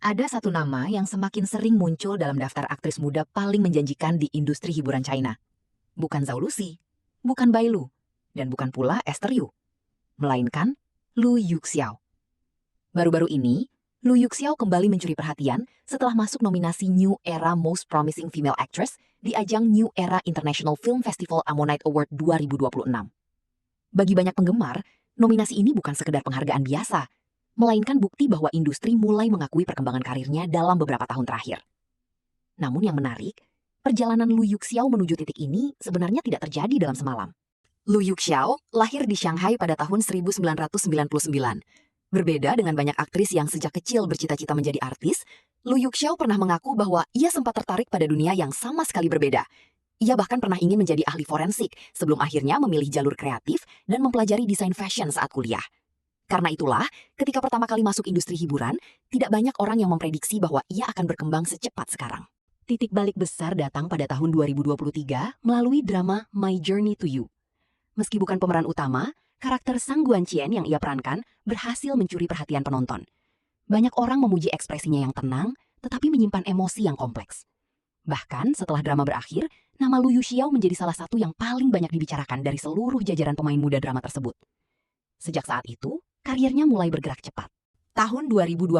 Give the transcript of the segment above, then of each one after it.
Ada satu nama yang semakin sering muncul dalam daftar aktris muda paling menjanjikan di industri hiburan China. Bukan Zhao Lusi, bukan Bai Lu, dan bukan pula Esther Yu, melainkan Lu Yuxiao. Baru-baru ini, Lu Yuxiao kembali mencuri perhatian setelah masuk nominasi New Era Most Promising Female Actress di ajang New Era International Film Festival Ammonite Award 2026. Bagi banyak penggemar, nominasi ini bukan sekedar penghargaan biasa, melainkan bukti bahwa industri mulai mengakui perkembangan karirnya dalam beberapa tahun terakhir. Namun yang menarik, perjalanan Lu Yuxiao menuju titik ini sebenarnya tidak terjadi dalam semalam. Lu Yuxiao lahir di Shanghai pada tahun 1999. Berbeda dengan banyak aktris yang sejak kecil bercita-cita menjadi artis, Lu Yuxiao pernah mengaku bahwa ia sempat tertarik pada dunia yang sama sekali berbeda. Ia bahkan pernah ingin menjadi ahli forensik sebelum akhirnya memilih jalur kreatif dan mempelajari desain fashion saat kuliah. Karena itulah, ketika pertama kali masuk industri hiburan, tidak banyak orang yang memprediksi bahwa ia akan berkembang secepat sekarang. Titik balik besar datang pada tahun 2023 melalui drama My Journey to You. Meski bukan pemeran utama, karakter Sang Guanqian yang ia perankan berhasil mencuri perhatian penonton. Banyak orang memuji ekspresinya yang tenang, tetapi menyimpan emosi yang kompleks. Bahkan setelah drama berakhir, nama Lu Yuxiao menjadi salah satu yang paling banyak dibicarakan dari seluruh jajaran pemain muda drama tersebut. Sejak saat itu, karirnya mulai bergerak cepat. Tahun 2024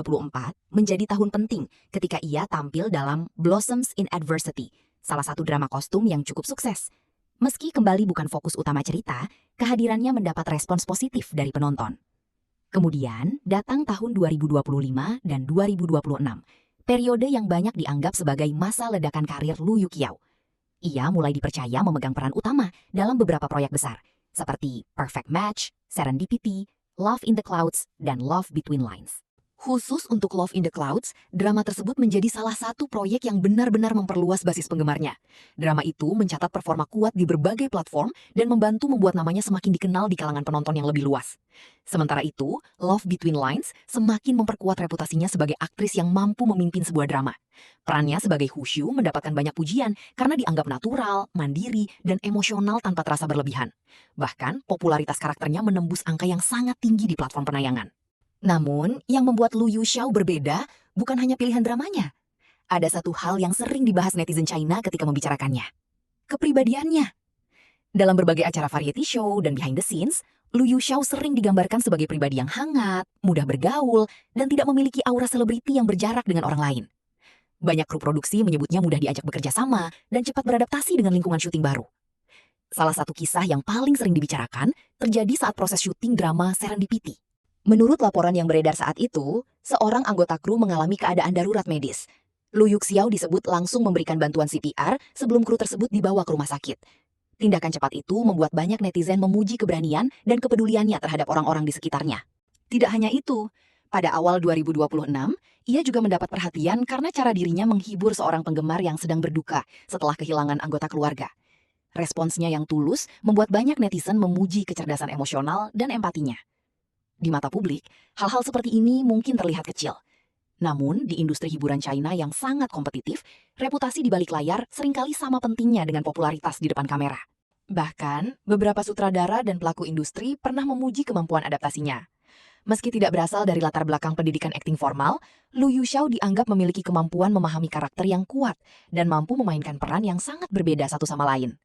menjadi tahun penting ketika ia tampil dalam Blossoms in Adversity, salah satu drama kostum yang cukup sukses. Meski kembali bukan fokus utama cerita, kehadirannya mendapat respons positif dari penonton. Kemudian, datang tahun 2025 dan 2026, periode yang banyak dianggap sebagai masa ledakan karir Lu Yuxiao. Ia mulai dipercaya memegang peran utama dalam beberapa proyek besar, seperti Perfect Match, Serendipity, Love in the Clouds, dan Love Between Lines. Khusus untuk Love in the Clouds, drama tersebut menjadi salah satu proyek yang benar-benar memperluas basis penggemarnya. Drama itu mencatat performa kuat di berbagai platform dan membantu membuat namanya semakin dikenal di kalangan penonton yang lebih luas. Sementara itu, Love Between Lines semakin memperkuat reputasinya sebagai aktris yang mampu memimpin sebuah drama. Perannya sebagai Hushu mendapatkan banyak pujian karena dianggap natural, mandiri, dan emosional tanpa terasa berlebihan. Bahkan, popularitas karakternya menembus angka yang sangat tinggi di platform penayangan. Namun, yang membuat Lu Yuxiao berbeda bukan hanya pilihan dramanya. Ada satu hal yang sering dibahas netizen China ketika membicarakannya. Kepribadiannya. Dalam berbagai acara variety show dan behind the scenes, Lu Yuxiao sering digambarkan sebagai pribadi yang hangat, mudah bergaul, dan tidak memiliki aura selebriti yang berjarak dengan orang lain. Banyak kru produksi menyebutnya mudah diajak bekerja sama dan cepat beradaptasi dengan lingkungan syuting baru. Salah satu kisah yang paling sering dibicarakan terjadi saat proses syuting drama Serendipity. Menurut laporan yang beredar saat itu, seorang anggota kru mengalami keadaan darurat medis. Lu Yuxiao disebut langsung memberikan bantuan CPR sebelum kru tersebut dibawa ke rumah sakit. Tindakan cepat itu membuat banyak netizen memuji keberanian dan kepeduliannya terhadap orang-orang di sekitarnya. Tidak hanya itu, pada awal 2026, ia juga mendapat perhatian karena cara dirinya menghibur seorang penggemar yang sedang berduka setelah kehilangan anggota keluarga. Responsnya yang tulus membuat banyak netizen memuji kecerdasan emosional dan empatinya. Di mata publik, hal-hal seperti ini mungkin terlihat kecil. Namun, di industri hiburan China yang sangat kompetitif, reputasi di balik layar seringkali sama pentingnya dengan popularitas di depan kamera. Bahkan, beberapa sutradara dan pelaku industri pernah memuji kemampuan adaptasinya. Meski tidak berasal dari latar belakang pendidikan akting formal, Lu Yuxiao dianggap memiliki kemampuan memahami karakter yang kuat dan mampu memainkan peran yang sangat berbeda satu sama lain.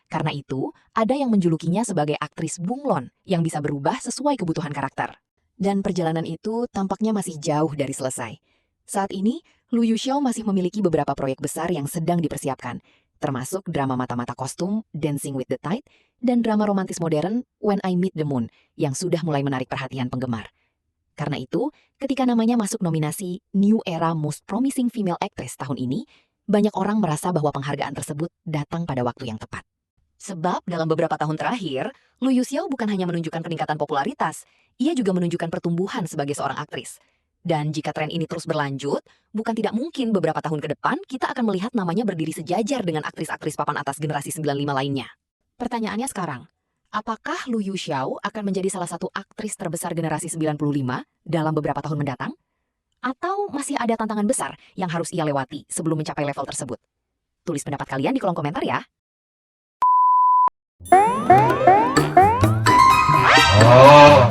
Karena itu, ada yang menjulukinya sebagai aktris bunglon yang bisa berubah sesuai kebutuhan karakter. Dan perjalanan itu tampaknya masih jauh dari selesai. Saat ini, Lu Yuxiao masih memiliki beberapa proyek besar yang sedang dipersiapkan, termasuk drama mata-mata kostum Dancing with the Tide dan drama romantis modern When I Meet the Moon yang sudah mulai menarik perhatian penggemar. Karena itu, ketika namanya masuk nominasi New Era Most Promising Female Actress tahun ini, banyak orang merasa bahwa penghargaan tersebut datang pada waktu yang tepat. Sebab dalam beberapa tahun terakhir, Lu Yuxiao bukan hanya menunjukkan peningkatan popularitas, ia juga menunjukkan pertumbuhan sebagai seorang aktris. Dan jika tren ini terus berlanjut, bukan tidak mungkin beberapa tahun ke depan kita akan melihat namanya berdiri sejajar dengan aktris-aktris papan atas generasi 95 lainnya. Pertanyaannya sekarang, apakah Lu Yuxiao akan menjadi salah satu aktris terbesar generasi 95 dalam beberapa tahun mendatang? Atau masih ada tantangan besar yang harus ia lewati sebelum mencapai level tersebut? Tulis pendapat kalian di kolom komentar ya. Oh.